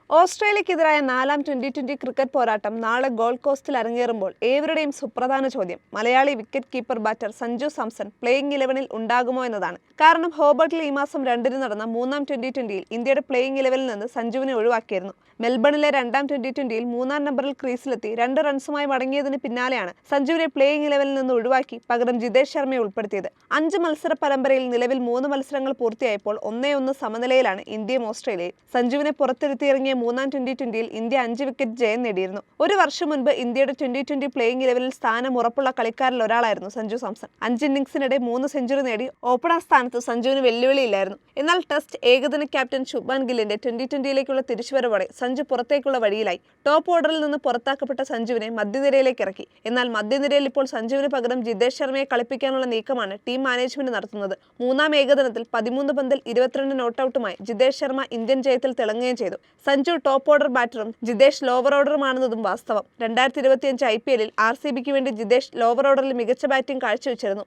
ഓസ്ട്രേലിയക്കെതിരായ നാലാം twenty cricket പോരാട്ടം നാളെ ഗോൾഡ് കോസ്റ്റിൽ അരങ്ങേറുമ്പോൾ ഏവരുടെയും സുപ്രധാന ചോദ്യം Malayali wicket keeper batter Sanju Samson playing 11-ൽ ഉണ്ടാകുമോ എന്നതാണ്. കാരണം ഹോബർട്ടിൽ ഈ മാസം 2-ന് നടന്ന മൂന്നാം ട്വന്റിയിൽ ഇന്ത്യയുടെ പ്ലേയിംഗ് 11-ൽ നിന്ന് സഞ്ജുവിനെ ഒഴിവാക്കിയിരുന്നു. മെൽബണിലെ രണ്ടാം ട്വന്റിയിൽ 3-ാം നമ്പറിൽ ക്രീസിലെത്തി 2 റൺസുമായി മടങ്ങിയതിന് പിന്നാലെയാണ് സഞ്ജുവിനെ പ്ലേയിംഗ് 11-ൽ നിന്ന് ഒഴിവാക്കി പകരം ജിതേഷ് ശർമ്മയെ ഉൾപ്പെടുത്തിയത്. 5 മത്സര പരമ്പരയിൽ നിലവിൽ 3 മത്സരങ്ങൾ പൂർത്തിയായപ്പോൾ 1-1 സമനിലയിലാണ് ഇന്ത്യയും ഓസ്ട്രേലിയയും. സഞ്ജുവിനെ പുറത്തിരുത്തിയിറങ്ങിയ മൂന്നാം ട്വന്റിയിൽ ഇന്ത്യ 5 വിക്കറ്റ് ജയം നേടിയിരുന്നു. ഒരു വർഷം മുൻപ് ഇന്ത്യയുടെ ട്വന്റി പ്ലേയിംഗ് 11-ൽ സ്ഥാനം ഉറപ്പുള്ള കളിക്കാരിൽ ഒരാളായിരുന്നു സഞ്ജു സാംസൺ. 5 ഇന്നിംഗ്സിനിടെ 3 സെഞ്ചുറി നേടി ഓപ്പണർ സ്ഥാനത്ത് സഞ്ജുവിന് വെല്ലുവിളിയില്ലായിരുന്നു. എന്നാൽ ടെസ്റ്റ് ഏകദിന ക്യാപ്റ്റൻ ശുഭ്മാൻ ഗില്ലിന്റെ ട്വന്റിയിലേക്കുള്ള തിരിച്ചുവരവോടെ സഞ്ജു പുറത്തേക്കുള്ള വഴിയിലായി. ടോപ്പ് ഓർഡറിൽ നിന്ന് പുറത്താക്കപ്പെട്ട സഞ്ജുവിനെ മധ്യനിരയിലേക്ക് ഇറക്കി. എന്നാൽ മധ്യനിരയിൽ ഇപ്പോൾ സഞ്ജുവിന് പകരം ജിതേഷ് ശർമ്മയെ കളിപ്പിക്കാനുള്ള നീക്കമാണ് ടീം മാനേജ്മെന്റ് നടത്തുന്നത്. മൂന്നാം ഏകദിനത്തിൽ 13 പന്തിൽ 22 നോട്ടൌട്ടുമായി ജിതേഷ് ശർമ്മ ഇന്ത്യൻ ജയത്തിൽ തിളങ്ങുകയും ചെയ്തു. സഞ്ജു ടോപ്പ് ഓർഡർ ബാറ്ററും ജിതേഷ് ലോവർ ഓർഡറുമാണെന്നതും വാസ്തവം. 2025 IPL-ൽ RCBക്ക് വേണ്ടി ജിതേഷ് ലോവർ ഓർഡറിൽ മികച്ച ബാറ്റിംഗ് കാഴ്ചവെച്ചിരുന്നു.